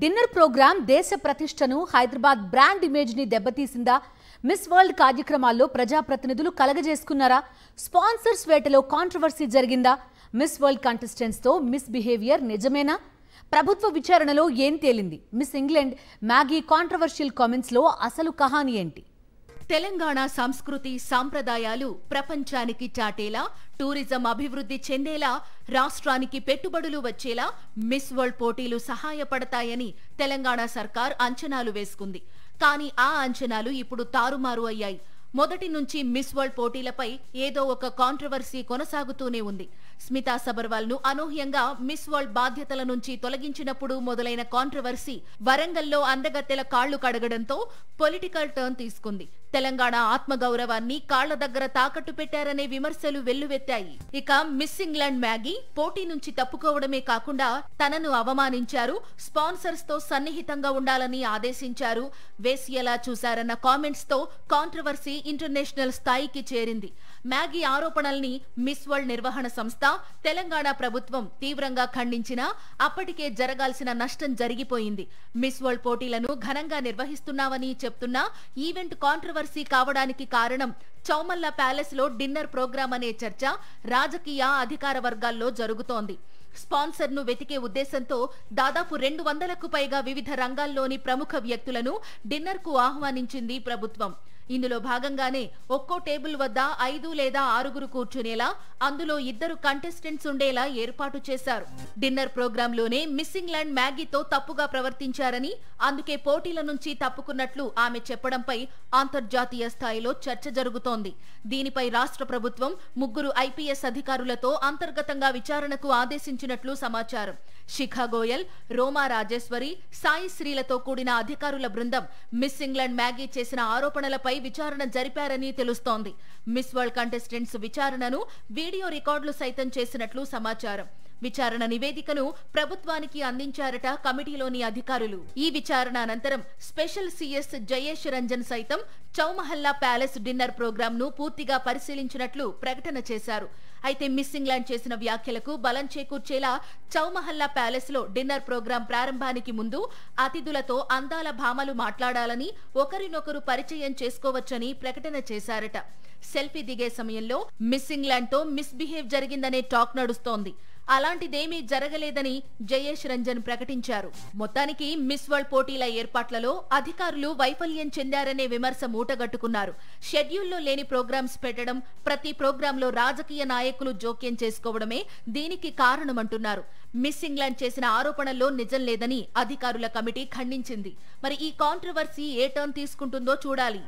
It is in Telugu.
డిన్నర్ ప్రోగ్రామ్ దేశ ప్రతిష్టను హైదరాబాద్ బ్రాండ్ ఇమేజ్ ని దెబ్బతీసిందా? మిస్ వరల్డ్ కార్యక్రమాల్లో ప్రజాప్రతినిధులు కలగజేసుకున్నారా? స్పాన్సర్స్ వేటలో కాంట్రవర్సీ జరిగిందా? మిస్ వరల్డ్ కంటెస్టెంట్స్ తో మిస్ బిహేవియర్ నిజమేనా? ప్రభుత్వ విచారణలో ఏం తేలింది? Miss England Maggi controversial comments లో అసలు కహాని ఏంటి? తెలంగాణ సంస్కృతి సాంప్రదాయాలు ప్రపంచానికి చాటేలా, టూరిజం అభివృద్ధి చెందేలా, రాష్ట్రానికి పెట్టుబడులు వచ్చేలా మిస్ వరల్డ్ పోటీలు సహాయపడతాయని తెలంగాణ సర్కార్ అంచనాలు వేసుకుంది. కానీ ఆ అంచనాలు ఇప్పుడు తారుమారు అయ్యాయి. మొదటి నుంచి మిస్ వరల్డ్ పోటీలపై ఏదో ఒక కాంట్రవర్సీ కొనసాగుతూనే ఉంది. స్మితా సబర్వాల్ ను అనూహ్యంగా మిస్ వరల్డ్ బాధ్యతల నుంచి తొలగించినప్పుడు మొదలైన కాంట్రవర్సీ వరంగల్లో అందగత్తెల కాళ్లు కడగడంతో పొలిటికల్ టర్న్ తీసుకుంది. తెలంగాణ ఆత్మగౌరవాన్ని కాళ్ల దగ్గర తాకట్టు పెట్టారనే విమర్శలు వెల్లువెత్తాయి. ఇక మిస్ ఇంగ్లాండ్ మ్యాగీ పోటీ నుంచి తప్పుకోవడమే కాకుండా తనను అవమానించారు, స్పాన్సర్స్ తో సన్నిహితంగా ఉండాలని ఆదేశించారు, వేశ్యలా చూశారన్న కామెంట్స్ తో కాంట్రవర్సీ ఇంటర్నేషనల్ స్థాయికి చేరింది. మ్యాగీ ఆరోపణల్ని మిస్ వరల్డ్ నిర్వహణ సంస్థ, తెలంగాణ ప్రభుత్వం తీవ్రంగా ఖండించినా అప్పటికే జరగాల్సిన నష్టం జరిగిపోయింది. మిస్ వరల్డ్ పోటీలను ఘనంగా నిర్వహిస్తున్నామని చెప్తున్నా ఈవెంట్ కాంట్రవర్సీ కావడానికి కారణం చౌమల్లా ప్యాలెస్ లో డిన్నర్ ప్రోగ్రాం అనే చర్చ రాజకీయ అధికార వర్గాల్లో జరుగుతోంది. స్పాన్సర్ ను వెతికే ఉద్దేశంతో దాదాపు 200కు పైగా వివిధ రంగాల్లోని ప్రముఖ వ్యక్తులను డిన్నర్ కు ఆహ్వానించింది ప్రభుత్వం. ఇందులో భాగంగానే ఒక్కో టేబుల్ వద్ద 5 లేదా 6 కూర్చునేలా, అందులో 2 కంటెస్టెంట్స్ ఉండేలా ఏర్పాటు చేశారు. డిన్నర్ ప్రోగ్రాంలోనే మిస్ ఇంగ్లాండ్ మ్యాగీతో తప్పుగా ప్రవర్తించారని, అందుకే పోటీల నుంచి తప్పుకున్నట్లు ఆమె చెప్పడంపై అంతర్జాతీయ స్థాయిలో చర్చ జరుగుతోంది. దీనిపై రాష్ట్ర ప్రభుత్వం 3 ఐపీఎస్ అధికారులతో అంతర్గతంగా విచారణకు ఆదేశించినట్లు సమాచారం. శిఖా గోయల్, రోమా రాజేశ్వరి, సాయి శ్రీలతో కూడిన అధికారుల బృందం మిస్ ఇంగ్లాండ్ మ్యాగీ చేసిన ఆరోపణలపై విచారణ జరిపారని తెలుస్తోంది. మిస్ వరల్డ్ కంటెస్టెంట్స్ విచారణను వీడియో రికార్డులు సైతం చేసినట్లు సమాచారం. విచారణ నివేదికను ప్రభుత్వానికి అందించారట కమిటీలోని అధికారులు. ఈ విచారణ అనంతరం స్పెషల్ సీఎస్ జయేష్ రంజన్ సైతం చౌమహల్లా ప్యాలెస్ డిన్నర్ ప్రోగ్రాం ను పూర్తిగా పరిశీలించినట్లు ప్రకటన చేశారు. అయితే మిస్ ఇంగ్లాండ్ చేసిన వ్యాఖ్యలకు బలం చేకూర్చేలా చౌమహల్లా ప్యాలెస్ లో డిన్నర్ ప్రోగ్రాం ప్రారంభానికి ముందు అతిథులతో అందాల భామలు మాట్లాడాలని, ఒకరినొకరు పరిచయం చేసుకోవచ్చని ప్రకటన చేశారట. సెల్ఫీ దిగే సమయంలో మిస్ ఇంగ్లాండ్ తో మిస్బిహేవ్ జరిగిందనే టాక్ నడుస్తోంది. అలాంటిదేమీ జరగలేదని జయేష్ రంజన్ ప్రకటించారు. మొత్తానికి మిస్ వరల్డ్ పోటీల ఏర్పాట్లలో అధికారులు వైఫల్యం చెందారనే విమర్శ మూటగట్టుకున్నారు. షెడ్యూల్లో లేని ప్రోగ్రామ్స్ పెట్టడం, ప్రతి ప్రోగ్రాంలో రాజకీయ నాయకులు జోక్యం చేసుకోవడమే దీనికి కారణమంటున్నారు. మిస్ ఇంగ్లాండ్ చేసిన ఆరోపణల్లో నిజం లేదని అధికారుల కమిటీ ఖండించింది. మరి ఈ కాంట్రవర్సీ ఏ టర్న్ తీసుకుంటుందో చూడాలి.